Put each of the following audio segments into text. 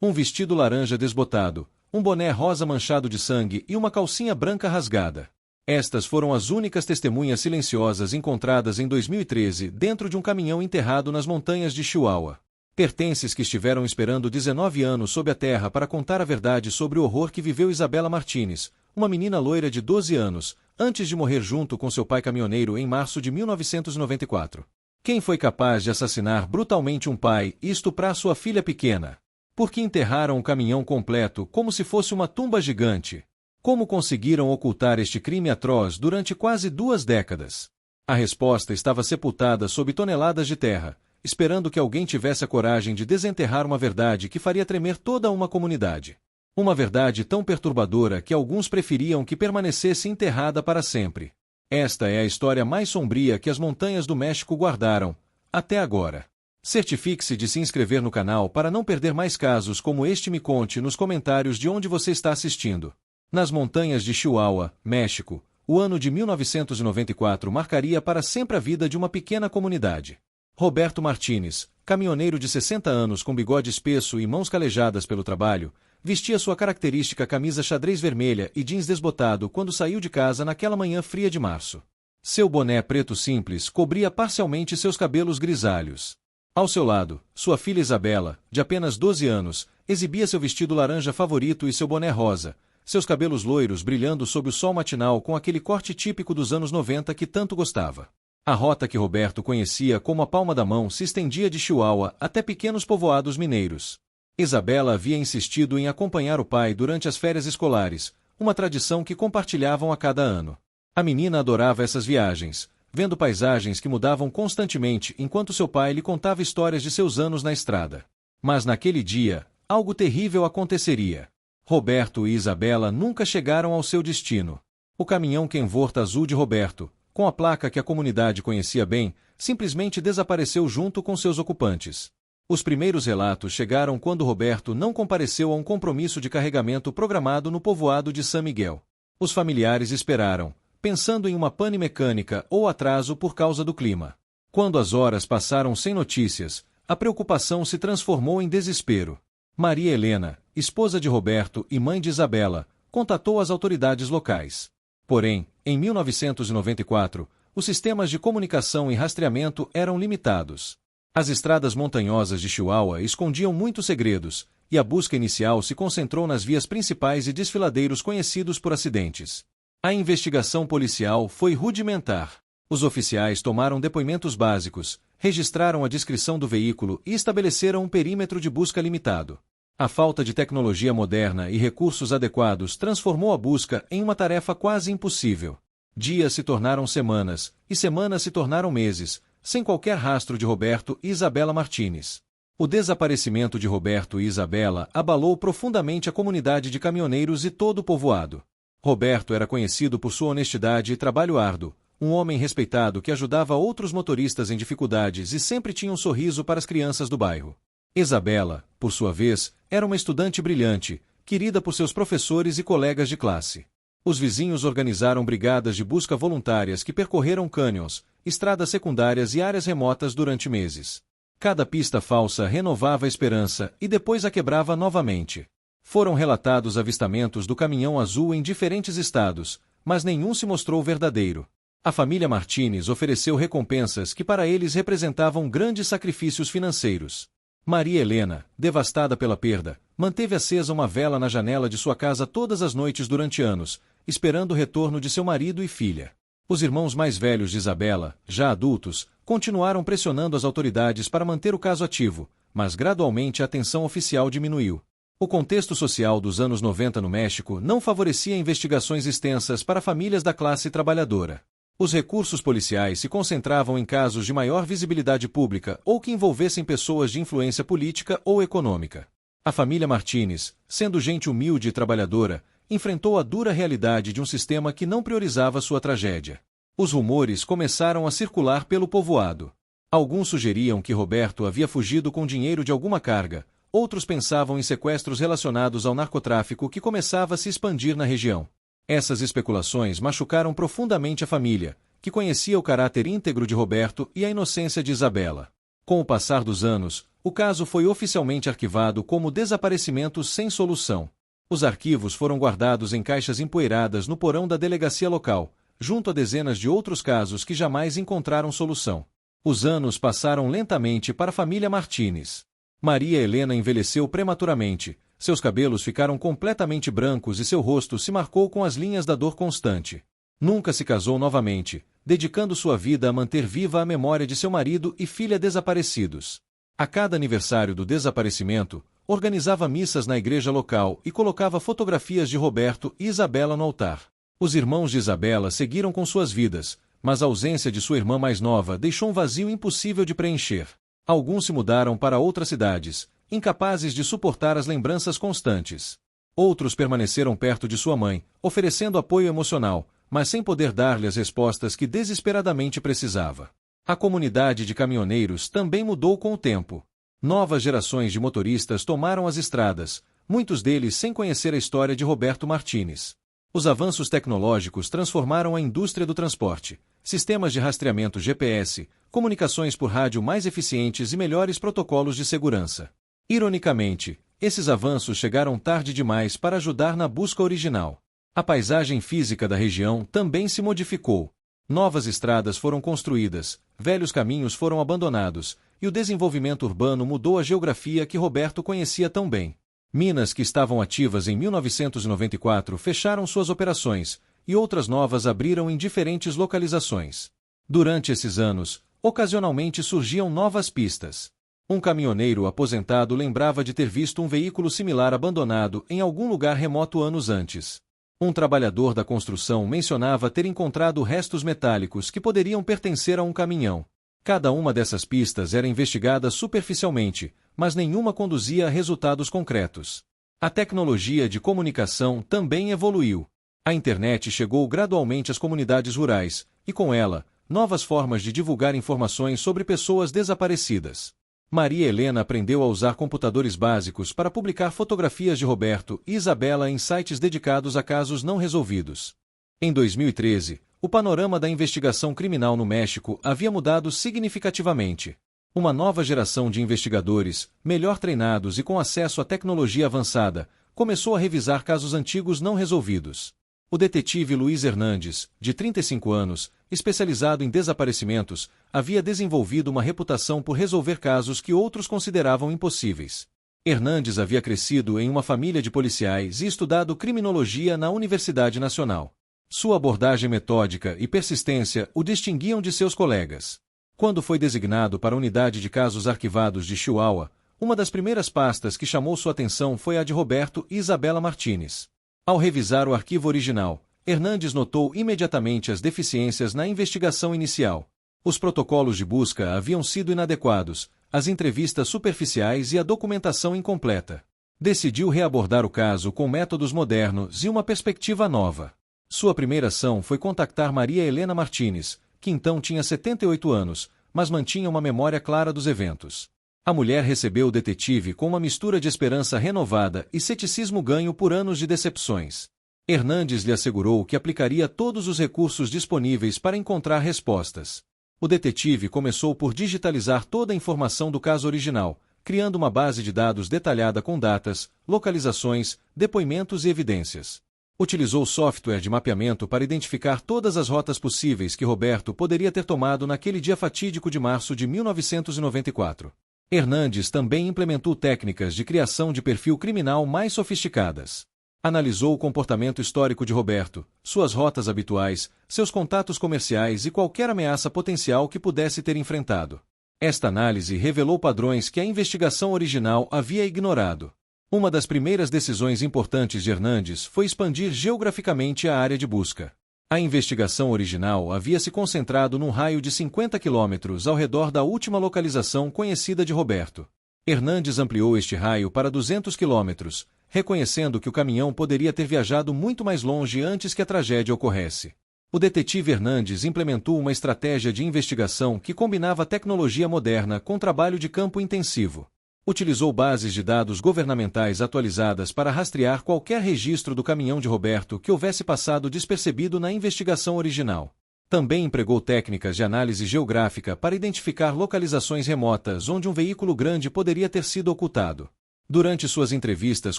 Um vestido laranja desbotado, um boné rosa manchado de sangue e uma calcinha branca rasgada. Estas foram as únicas testemunhas silenciosas encontradas em 2013 dentro de um caminhão enterrado nas montanhas de Chihuahua. Pertences que estiveram esperando 19 anos sob a terra para contar a verdade sobre o horror que viveu Isabela Martínez, uma menina loira de 12 anos, antes de morrer junto com seu pai caminhoneiro em março de 1994. Quem foi capaz de assassinar brutalmente um pai e estuprar sua filha pequena? Por que enterraram o caminhão completo como se fosse uma tumba gigante? Como conseguiram ocultar este crime atroz durante quase 2 décadas? A resposta estava sepultada sob toneladas de terra, esperando que alguém tivesse a coragem de desenterrar uma verdade que faria tremer toda uma comunidade. Uma verdade tão perturbadora que alguns preferiam que permanecesse enterrada para sempre. Esta é a história mais sombria que as montanhas do México guardaram, até agora. Certifique-se de se inscrever no canal para não perder mais casos como este. Me conte nos comentários de onde você está assistindo. Nas montanhas de Chihuahua, México, o ano de 1994 marcaria para sempre a vida de uma pequena comunidade. Roberto Martínez, caminhoneiro de 60 anos com bigode espesso e mãos calejadas pelo trabalho, vestia sua característica camisa xadrez vermelha e jeans desbotado quando saiu de casa naquela manhã fria de março. Seu boné preto simples cobria parcialmente seus cabelos grisalhos. Ao seu lado, sua filha Isabela, de apenas 12 anos, exibia seu vestido laranja favorito e seu boné rosa, seus cabelos loiros brilhando sob o sol matinal com aquele corte típico dos anos 90 que tanto gostava. A rota que Roberto conhecia como a palma da mão se estendia de Chihuahua até pequenos povoados mineiros. Isabela havia insistido em acompanhar o pai durante as férias escolares, uma tradição que compartilhavam a cada ano. A menina adorava essas viagens, vendo paisagens que mudavam constantemente enquanto seu pai lhe contava histórias de seus anos na estrada. Mas naquele dia, algo terrível aconteceria. Roberto e Isabela nunca chegaram ao seu destino. O caminhão Kenworth azul de Roberto, com a placa que a comunidade conhecia bem, simplesmente desapareceu junto com seus ocupantes. Os primeiros relatos chegaram quando Roberto não compareceu a um compromisso de carregamento programado no povoado de San Miguel. Os familiares esperaram, pensando em uma pane mecânica ou atraso por causa do clima. Quando as horas passaram sem notícias, a preocupação se transformou em desespero. Maria Helena, esposa de Roberto e mãe de Isabela, contatou as autoridades locais. Porém, em 1994, os sistemas de comunicação e rastreamento eram limitados. As estradas montanhosas de Chihuahua escondiam muitos segredos, e a busca inicial se concentrou nas vias principais e desfiladeiros conhecidos por acidentes. A investigação policial foi rudimentar. Os oficiais tomaram depoimentos básicos, registraram a descrição do veículo e estabeleceram um perímetro de busca limitado. A falta de tecnologia moderna e recursos adequados transformou a busca em uma tarefa quase impossível. Dias se tornaram semanas, e semanas se tornaram meses, sem qualquer rastro de Roberto e Isabela Martínez. O desaparecimento de Roberto e Isabela abalou profundamente a comunidade de caminhoneiros e todo o povoado. Roberto era conhecido por sua honestidade e trabalho árduo, um homem respeitado que ajudava outros motoristas em dificuldades e sempre tinha um sorriso para as crianças do bairro. Isabela, por sua vez, era uma estudante brilhante, querida por seus professores e colegas de classe. Os vizinhos organizaram brigadas de busca voluntárias que percorreram cânions, estradas secundárias e áreas remotas durante meses. Cada pista falsa renovava a esperança e depois a quebrava novamente. Foram relatados avistamentos do caminhão azul em diferentes estados, mas nenhum se mostrou verdadeiro. A família Martínez ofereceu recompensas que para eles representavam grandes sacrifícios financeiros. Maria Helena, devastada pela perda, manteve acesa uma vela na janela de sua casa todas as noites durante anos, esperando o retorno de seu marido e filha. Os irmãos mais velhos de Isabela, já adultos, continuaram pressionando as autoridades para manter o caso ativo, mas gradualmente a atenção oficial diminuiu. O contexto social dos anos 90 no México não favorecia investigações extensas para famílias da classe trabalhadora. Os recursos policiais se concentravam em casos de maior visibilidade pública ou que envolvessem pessoas de influência política ou econômica. A família Martínez, sendo gente humilde e trabalhadora, enfrentou a dura realidade de um sistema que não priorizava sua tragédia. Os rumores começaram a circular pelo povoado. Alguns sugeriam que Roberto havia fugido com dinheiro de alguma carga, outros pensavam em sequestros relacionados ao narcotráfico que começava a se expandir na região. Essas especulações machucaram profundamente a família, que conhecia o caráter íntegro de Roberto e a inocência de Isabela. Com o passar dos anos, o caso foi oficialmente arquivado como desaparecimento sem solução. Os arquivos foram guardados em caixas empoeiradas no porão da delegacia local, junto a dezenas de outros casos que jamais encontraram solução. Os anos passaram lentamente para a família Martínez. Maria Helena envelheceu prematuramente, seus cabelos ficaram completamente brancos e seu rosto se marcou com as linhas da dor constante. Nunca se casou novamente, dedicando sua vida a manter viva a memória de seu marido e filha desaparecidos. A cada aniversário do desaparecimento, organizava missas na igreja local e colocava fotografias de Roberto e Isabela no altar. Os irmãos de Isabela seguiram com suas vidas, mas a ausência de sua irmã mais nova deixou um vazio impossível de preencher. Alguns se mudaram para outras cidades, incapazes de suportar as lembranças constantes. Outros permaneceram perto de sua mãe, oferecendo apoio emocional, mas sem poder dar-lhe as respostas que desesperadamente precisava. A comunidade de caminhoneiros também mudou com o tempo. Novas gerações de motoristas tomaram as estradas, muitos deles sem conhecer a história de Roberto Martínez. Os avanços tecnológicos transformaram a indústria do transporte, sistemas de rastreamento GPS, comunicações por rádio mais eficientes e melhores protocolos de segurança. Ironicamente, esses avanços chegaram tarde demais para ajudar na busca original. A paisagem física da região também se modificou. Novas estradas foram construídas, velhos caminhos foram abandonados, e o desenvolvimento urbano mudou a geografia que Roberto conhecia tão bem. Minas que estavam ativas em 1994 fecharam suas operações, e outras novas abriram em diferentes localizações. Durante esses anos, ocasionalmente surgiam novas pistas. Um caminhoneiro aposentado lembrava de ter visto um veículo similar abandonado em algum lugar remoto anos antes. Um trabalhador da construção mencionava ter encontrado restos metálicos que poderiam pertencer a um caminhão. Cada uma dessas pistas era investigada superficialmente, mas nenhuma conduzia a resultados concretos. A tecnologia de comunicação também evoluiu. A internet chegou gradualmente às comunidades rurais, e com ela, novas formas de divulgar informações sobre pessoas desaparecidas. Maria Helena aprendeu a usar computadores básicos para publicar fotografias de Roberto e Isabela em sites dedicados a casos não resolvidos. Em 2013, o panorama da investigação criminal no México havia mudado significativamente. Uma nova geração de investigadores, melhor treinados e com acesso à tecnologia avançada, começou a revisar casos antigos não resolvidos. O detetive Luiz Hernandes, de 35 anos, especializado em desaparecimentos, havia desenvolvido uma reputação por resolver casos que outros consideravam impossíveis. Hernandes havia crescido em uma família de policiais e estudado criminologia na Universidade Nacional. Sua abordagem metódica e persistência o distinguiam de seus colegas. Quando foi designado para a unidade de casos arquivados de Chihuahua, uma das primeiras pastas que chamou sua atenção foi a de Roberto e Isabela Martínez. Ao revisar o arquivo original, Hernandes notou imediatamente as deficiências na investigação inicial. Os protocolos de busca haviam sido inadequados, as entrevistas superficiais e a documentação incompleta. Decidiu reabordar o caso com métodos modernos e uma perspectiva nova. Sua primeira ação foi contactar Maria Helena Martínez, que então tinha 78 anos, mas mantinha uma memória clara dos eventos. A mulher recebeu o detetive com uma mistura de esperança renovada e ceticismo ganho por anos de decepções. Hernandes lhe assegurou que aplicaria todos os recursos disponíveis para encontrar respostas. O detetive começou por digitalizar toda a informação do caso original, criando uma base de dados detalhada com datas, localizações, depoimentos e evidências. Utilizou software de mapeamento para identificar todas as rotas possíveis que Roberto poderia ter tomado naquele dia fatídico de março de 1994. Hernandes também implementou técnicas de criação de perfil criminal mais sofisticadas. Analisou o comportamento histórico de Roberto, suas rotas habituais, seus contatos comerciais e qualquer ameaça potencial que pudesse ter enfrentado. Esta análise revelou padrões que a investigação original havia ignorado. Uma das primeiras decisões importantes de Hernandes foi expandir geograficamente a área de busca. A investigação original havia se concentrado num raio de 50 quilômetros ao redor da última localização conhecida de Roberto. Hernandes ampliou este raio para 200 quilômetros, reconhecendo que o caminhão poderia ter viajado muito mais longe antes que a tragédia ocorresse. O detetive Hernandes implementou uma estratégia de investigação que combinava tecnologia moderna com trabalho de campo intensivo. Utilizou bases de dados governamentais atualizadas para rastrear qualquer registro do caminhão de Roberto que houvesse passado despercebido na investigação original. Também empregou técnicas de análise geográfica para identificar localizações remotas onde um veículo grande poderia ter sido ocultado. Durante suas entrevistas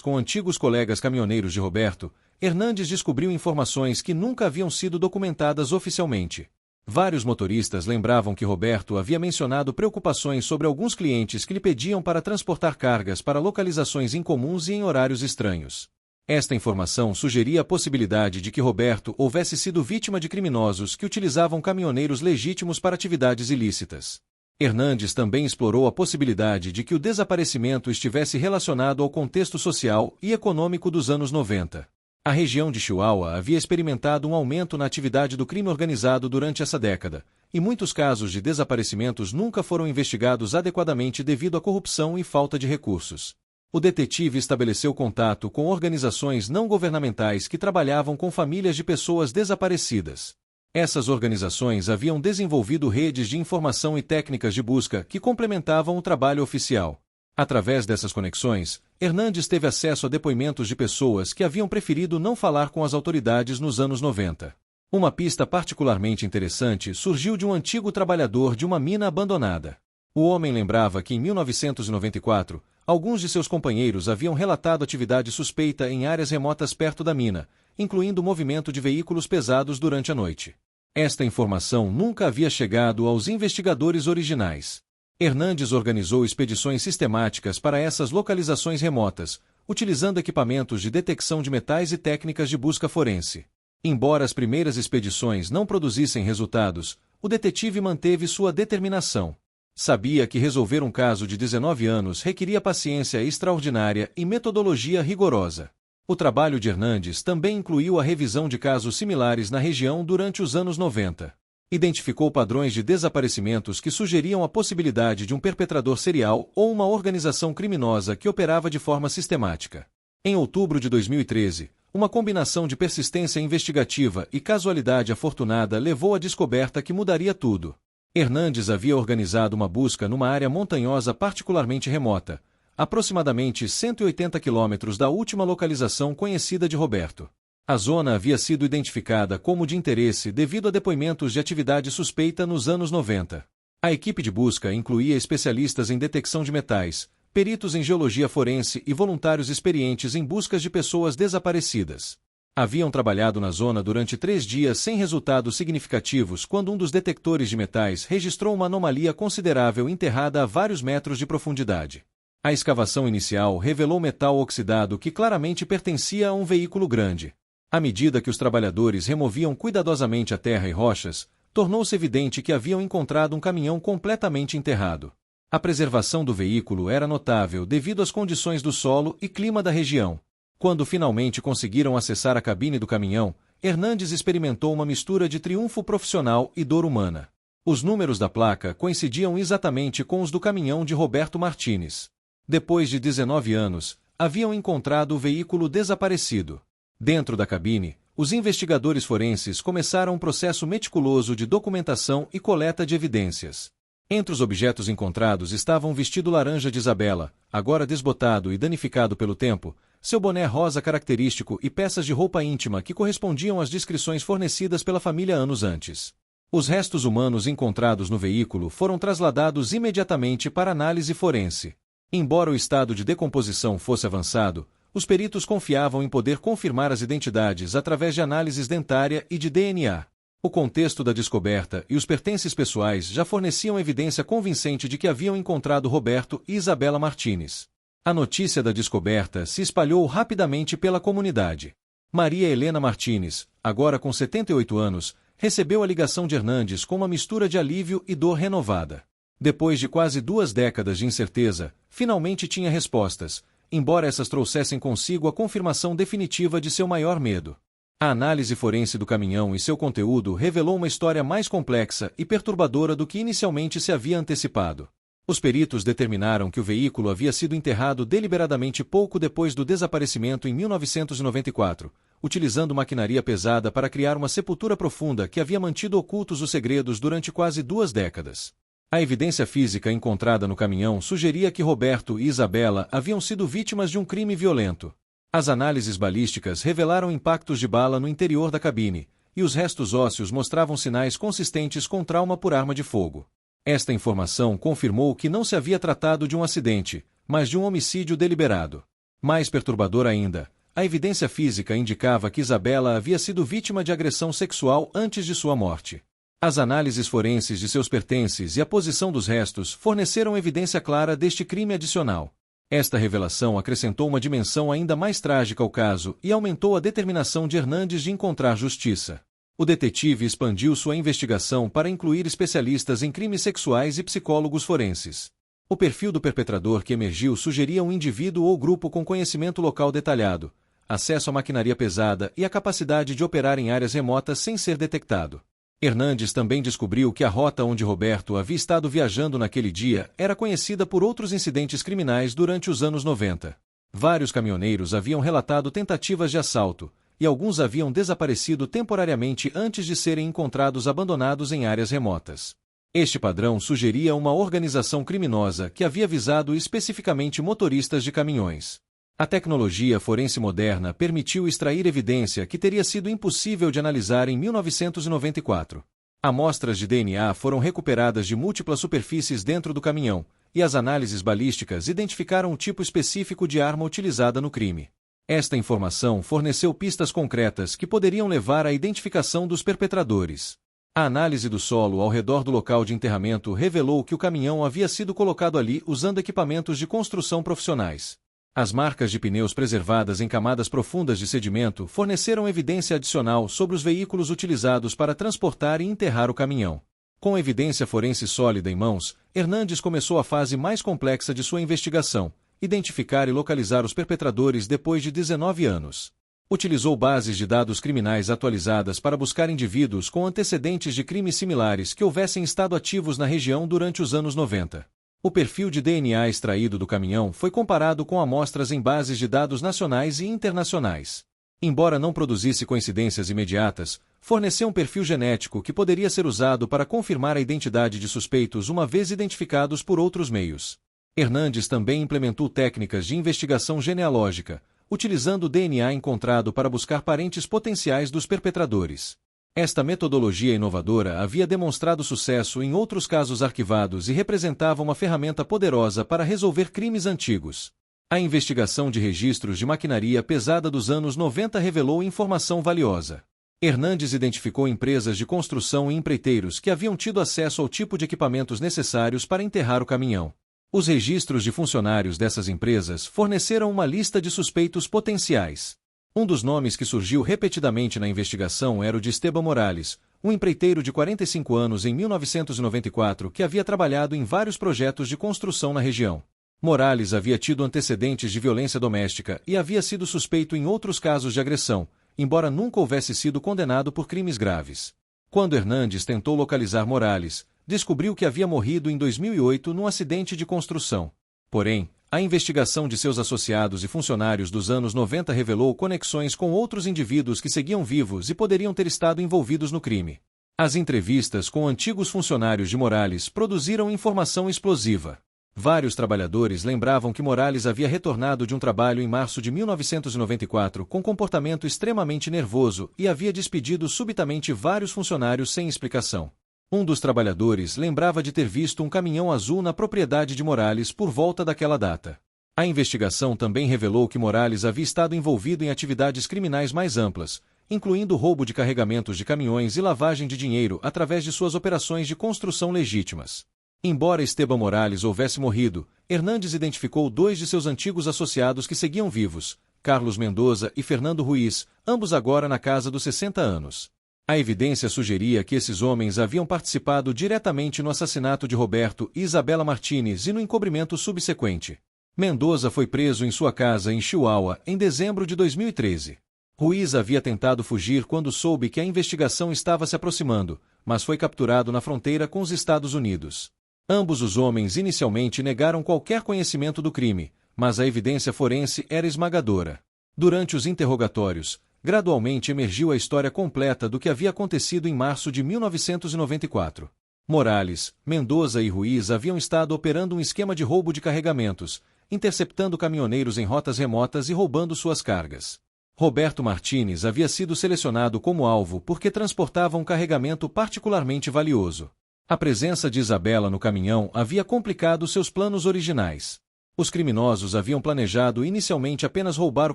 com antigos colegas caminhoneiros de Roberto, Hernandes descobriu informações que nunca haviam sido documentadas oficialmente. Vários motoristas lembravam que Roberto havia mencionado preocupações sobre alguns clientes que lhe pediam para transportar cargas para localizações incomuns e em horários estranhos. Esta informação sugeria a possibilidade de que Roberto houvesse sido vítima de criminosos que utilizavam caminhoneiros legítimos para atividades ilícitas. Hernandes também explorou a possibilidade de que o desaparecimento estivesse relacionado ao contexto social e econômico dos anos 90. A região de Chihuahua havia experimentado um aumento na atividade do crime organizado durante essa década, e muitos casos de desaparecimentos nunca foram investigados adequadamente devido à corrupção e falta de recursos. O detetive estabeleceu contato com organizações não governamentais que trabalhavam com famílias de pessoas desaparecidas. Essas organizações haviam desenvolvido redes de informação e técnicas de busca que complementavam o trabalho oficial. Através dessas conexões, Hernandes teve acesso a depoimentos de pessoas que haviam preferido não falar com as autoridades nos anos 90. Uma pista particularmente interessante surgiu de um antigo trabalhador de uma mina abandonada. O homem lembrava que em 1994, alguns de seus companheiros haviam relatado atividade suspeita em áreas remotas perto da mina, incluindo o movimento de veículos pesados durante a noite. Esta informação nunca havia chegado aos investigadores originais. Hernandes organizou expedições sistemáticas para essas localizações remotas, utilizando equipamentos de detecção de metais e técnicas de busca forense. Embora as primeiras expedições não produzissem resultados, o detetive manteve sua determinação. Sabia que resolver um caso de 19 anos requeria paciência extraordinária e metodologia rigorosa. O trabalho de Hernandes também incluiu a revisão de casos similares na região durante os anos 90. Identificou padrões de desaparecimentos que sugeriam a possibilidade de um perpetrador serial ou uma organização criminosa que operava de forma sistemática. Em outubro de 2013, uma combinação de persistência investigativa e casualidade afortunada levou à descoberta que mudaria tudo. Hernandes havia organizado uma busca numa área montanhosa particularmente remota, aproximadamente 180 quilômetros da última localização conhecida de Roberto. A zona havia sido identificada como de interesse devido a depoimentos de atividade suspeita nos anos 90. A equipe de busca incluía especialistas em detecção de metais, peritos em geologia forense e voluntários experientes em buscas de pessoas desaparecidas. Haviam trabalhado na zona durante 3 dias sem resultados significativos quando um dos detectores de metais registrou uma anomalia considerável enterrada a vários metros de profundidade. A escavação inicial revelou metal oxidado que claramente pertencia a um veículo grande. À medida que os trabalhadores removiam cuidadosamente a terra e rochas, tornou-se evidente que haviam encontrado um caminhão completamente enterrado. A preservação do veículo era notável devido às condições do solo e clima da região. Quando finalmente conseguiram acessar a cabine do caminhão, Hernandes experimentou uma mistura de triunfo profissional e dor humana. Os números da placa coincidiam exatamente com os do caminhão de Roberto Martínez. Depois de 19 anos, haviam encontrado o veículo desaparecido. Dentro da cabine, os investigadores forenses começaram um processo meticuloso de documentação e coleta de evidências. Entre os objetos encontrados estava um vestido laranja de Isabela, agora desbotado e danificado pelo tempo, seu boné rosa característico e peças de roupa íntima que correspondiam às descrições fornecidas pela família anos antes. Os restos humanos encontrados no veículo foram trasladados imediatamente para análise forense. Embora o estado de decomposição fosse avançado, os peritos confiavam em poder confirmar as identidades através de análises dentária e de DNA. O contexto da descoberta e os pertences pessoais já forneciam evidência convincente de que haviam encontrado Roberto e Isabela Martínez. A notícia da descoberta se espalhou rapidamente pela comunidade. Maria Helena Martínez, agora com 78 anos, recebeu a ligação de Hernandes com uma mistura de alívio e dor renovada. Depois de quase 2 décadas de incerteza, finalmente tinha respostas, embora essas trouxessem consigo a confirmação definitiva de seu maior medo. A análise forense do caminhão e seu conteúdo revelou uma história mais complexa e perturbadora do que inicialmente se havia antecipado. Os peritos determinaram que o veículo havia sido enterrado deliberadamente pouco depois do desaparecimento em 1994, utilizando maquinaria pesada para criar uma sepultura profunda que havia mantido ocultos os segredos durante quase 2 décadas. A evidência física encontrada no caminhão sugeria que Roberto e Isabela haviam sido vítimas de um crime violento. As análises balísticas revelaram impactos de bala no interior da cabine, e os restos ósseos mostravam sinais consistentes com trauma por arma de fogo. Esta informação confirmou que não se havia tratado de um acidente, mas de um homicídio deliberado. Mais perturbador ainda, a evidência física indicava que Isabela havia sido vítima de agressão sexual antes de sua morte. As análises forenses de seus pertences e a posição dos restos forneceram evidência clara deste crime adicional. Esta revelação acrescentou uma dimensão ainda mais trágica ao caso e aumentou a determinação de Hernandes de encontrar justiça. O detetive expandiu sua investigação para incluir especialistas em crimes sexuais e psicólogos forenses. O perfil do perpetrador que emergiu sugeria um indivíduo ou grupo com conhecimento local detalhado, acesso à maquinaria pesada e a capacidade de operar em áreas remotas sem ser detectado. Hernandes também descobriu que a rota onde Roberto havia estado viajando naquele dia era conhecida por outros incidentes criminais durante os anos 90. Vários caminhoneiros haviam relatado tentativas de assalto, e alguns haviam desaparecido temporariamente antes de serem encontrados abandonados em áreas remotas. Este padrão sugeria uma organização criminosa que havia visado especificamente motoristas de caminhões. A tecnologia forense moderna permitiu extrair evidência que teria sido impossível de analisar em 1994. Amostras de DNA foram recuperadas de múltiplas superfícies dentro do caminhão, e as análises balísticas identificaram o tipo específico de arma utilizada no crime. Esta informação forneceu pistas concretas que poderiam levar à identificação dos perpetradores. A análise do solo ao redor do local de enterramento revelou que o caminhão havia sido colocado ali usando equipamentos de construção profissionais. As marcas de pneus preservadas em camadas profundas de sedimento forneceram evidência adicional sobre os veículos utilizados para transportar e enterrar o caminhão. Com evidência forense sólida em mãos, Hernandes começou a fase mais complexa de sua investigação: identificar e localizar os perpetradores depois de 19 anos. Utilizou bases de dados criminais atualizadas para buscar indivíduos com antecedentes de crimes similares que houvessem estado ativos na região durante os anos 90. O perfil de DNA extraído do caminhão foi comparado com amostras em bases de dados nacionais e internacionais. Embora não produzisse coincidências imediatas, forneceu um perfil genético que poderia ser usado para confirmar a identidade de suspeitos uma vez identificados por outros meios. Hernandes também implementou técnicas de investigação genealógica, utilizando o DNA encontrado para buscar parentes potenciais dos perpetradores. Esta metodologia inovadora havia demonstrado sucesso em outros casos arquivados e representava uma ferramenta poderosa para resolver crimes antigos. A investigação de registros de maquinaria pesada dos anos 90 revelou informação valiosa. Hernandes identificou empresas de construção e empreiteiros que haviam tido acesso ao tipo de equipamentos necessários para enterrar o caminhão. Os registros de funcionários dessas empresas forneceram uma lista de suspeitos potenciais. Um dos nomes que surgiu repetidamente na investigação era o de Esteban Morales, um empreiteiro de 45 anos em 1994 que havia trabalhado em vários projetos de construção na região. Morales havia tido antecedentes de violência doméstica e havia sido suspeito em outros casos de agressão, embora nunca houvesse sido condenado por crimes graves. Quando Hernandes tentou localizar Morales, descobriu que havia morrido em 2008 num acidente de construção. Porém, a investigação de seus associados e funcionários dos anos 90 revelou conexões com outros indivíduos que seguiam vivos e poderiam ter estado envolvidos no crime. As entrevistas com antigos funcionários de Morales produziram informação explosiva. Vários trabalhadores lembravam que Morales havia retornado de um trabalho em março de 1994 com comportamento extremamente nervoso e havia despedido subitamente vários funcionários sem explicação. Um dos trabalhadores lembrava de ter visto um caminhão azul na propriedade de Morales por volta daquela data. A investigação também revelou que Morales havia estado envolvido em atividades criminais mais amplas, incluindo roubo de carregamentos de caminhões e lavagem de dinheiro através de suas operações de construção legítimas. Embora Esteban Morales houvesse morrido, Hernandes identificou dois de seus antigos associados que seguiam vivos, Carlos Mendoza e Fernando Ruiz, ambos agora na casa dos 60 anos. A evidência sugeria que esses homens haviam participado diretamente no assassinato de Roberto e Isabela Martínez e no encobrimento subsequente. Mendoza foi preso em sua casa em Chihuahua em dezembro de 2013. Ruiz havia tentado fugir quando soube que a investigação estava se aproximando, mas foi capturado na fronteira com os Estados Unidos. Ambos os homens inicialmente negaram qualquer conhecimento do crime, mas a evidência forense era esmagadora. Durante os interrogatórios, gradualmente emergiu a história completa do que havia acontecido em março de 1994. Morales, Mendoza e Ruiz haviam estado operando um esquema de roubo de carregamentos, interceptando caminhoneiros em rotas remotas e roubando suas cargas. Roberto Martins havia sido selecionado como alvo porque transportava um carregamento particularmente valioso. A presença de Isabela no caminhão havia complicado seus planos originais. Os criminosos haviam planejado inicialmente apenas roubar o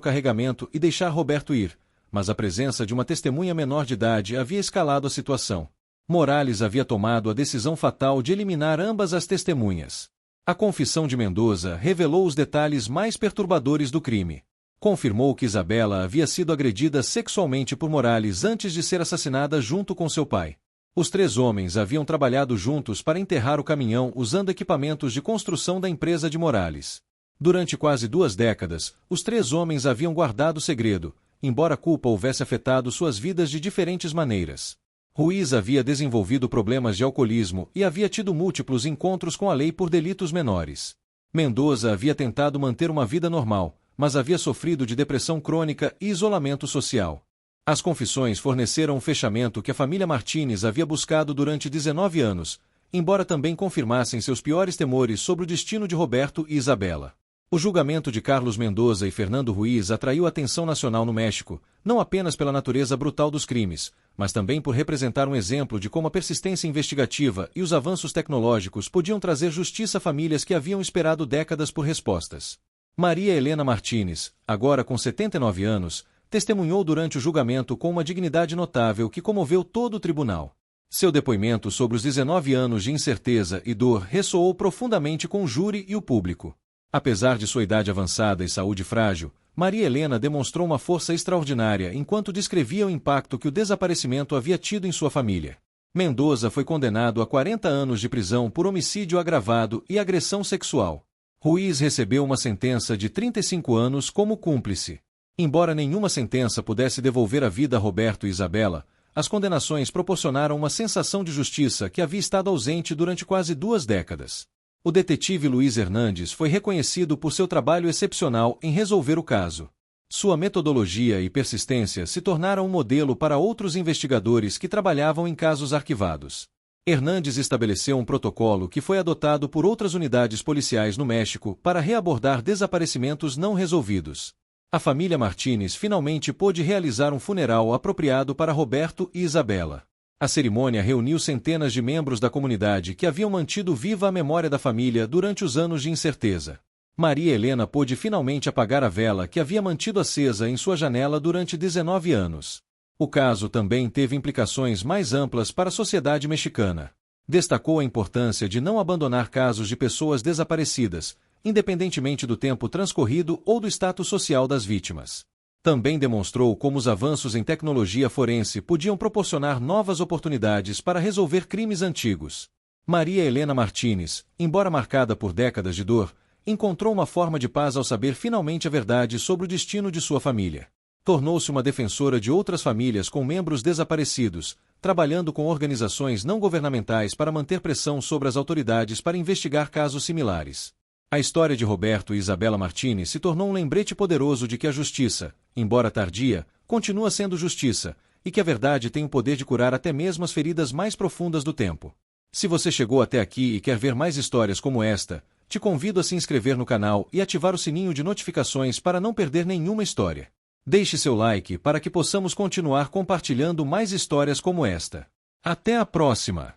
carregamento e deixar Roberto ir, mas a presença de uma testemunha menor de idade havia escalado a situação. Morales havia tomado a decisão fatal de eliminar ambas as testemunhas. A confissão de Mendoza revelou os detalhes mais perturbadores do crime. Confirmou que Isabela havia sido agredida sexualmente por Morales antes de ser assassinada junto com seu pai. Os três homens haviam trabalhado juntos para enterrar o caminhão usando equipamentos de construção da empresa de Morales. Durante quase 2 décadas, os três homens haviam guardado o segredo, embora a culpa houvesse afetado suas vidas de diferentes maneiras. Ruiz havia desenvolvido problemas de alcoolismo e havia tido múltiplos encontros com a lei por delitos menores. Mendoza havia tentado manter uma vida normal, mas havia sofrido de depressão crônica e isolamento social. As confissões forneceram um fechamento que a família Martins havia buscado durante 19 anos, embora também confirmassem seus piores temores sobre o destino de Roberto e Isabela. O julgamento de Carlos Mendoza e Fernando Ruiz atraiu a atenção nacional no México, não apenas pela natureza brutal dos crimes, mas também por representar um exemplo de como a persistência investigativa e os avanços tecnológicos podiam trazer justiça a famílias que haviam esperado décadas por respostas. Maria Helena Martins, agora com 79 anos, testemunhou durante o julgamento com uma dignidade notável que comoveu todo o tribunal. Seu depoimento sobre os 19 anos de incerteza e dor ressoou profundamente com o júri e o público. Apesar de sua idade avançada e saúde frágil, Maria Helena demonstrou uma força extraordinária enquanto descrevia o impacto que o desaparecimento havia tido em sua família. Mendoza foi condenado a 40 anos de prisão por homicídio agravado e agressão sexual. Ruiz recebeu uma sentença de 35 anos como cúmplice. Embora nenhuma sentença pudesse devolver a vida a Roberto e Isabela, as condenações proporcionaram uma sensação de justiça que havia estado ausente durante quase 2 décadas. O detetive Luiz Hernandes foi reconhecido por seu trabalho excepcional em resolver o caso. Sua metodologia e persistência se tornaram um modelo para outros investigadores que trabalhavam em casos arquivados. Hernandes estabeleceu um protocolo que foi adotado por outras unidades policiais no México para reabordar desaparecimentos não resolvidos. A família Martins finalmente pôde realizar um funeral apropriado para Roberto e Isabela. A cerimônia reuniu centenas de membros da comunidade que haviam mantido viva a memória da família durante os anos de incerteza. Maria Helena pôde finalmente apagar a vela que havia mantido acesa em sua janela durante 19 anos. O caso também teve implicações mais amplas para a sociedade mexicana. Destacou a importância de não abandonar casos de pessoas desaparecidas, independentemente do tempo transcorrido ou do status social das vítimas. Também demonstrou como os avanços em tecnologia forense podiam proporcionar novas oportunidades para resolver crimes antigos. Maria Helena Martins, embora marcada por décadas de dor, encontrou uma forma de paz ao saber finalmente a verdade sobre o destino de sua família. Tornou-se uma defensora de outras famílias com membros desaparecidos, trabalhando com organizações não governamentais para manter pressão sobre as autoridades para investigar casos similares. A história de Roberto e Isabela Martins se tornou um lembrete poderoso de que a justiça, embora tardia, continua sendo justiça, e que a verdade tem o poder de curar até mesmo as feridas mais profundas do tempo. Se você chegou até aqui e quer ver mais histórias como esta, te convido a se inscrever no canal e ativar o sininho de notificações para não perder nenhuma história. Deixe seu like para que possamos continuar compartilhando mais histórias como esta. Até a próxima!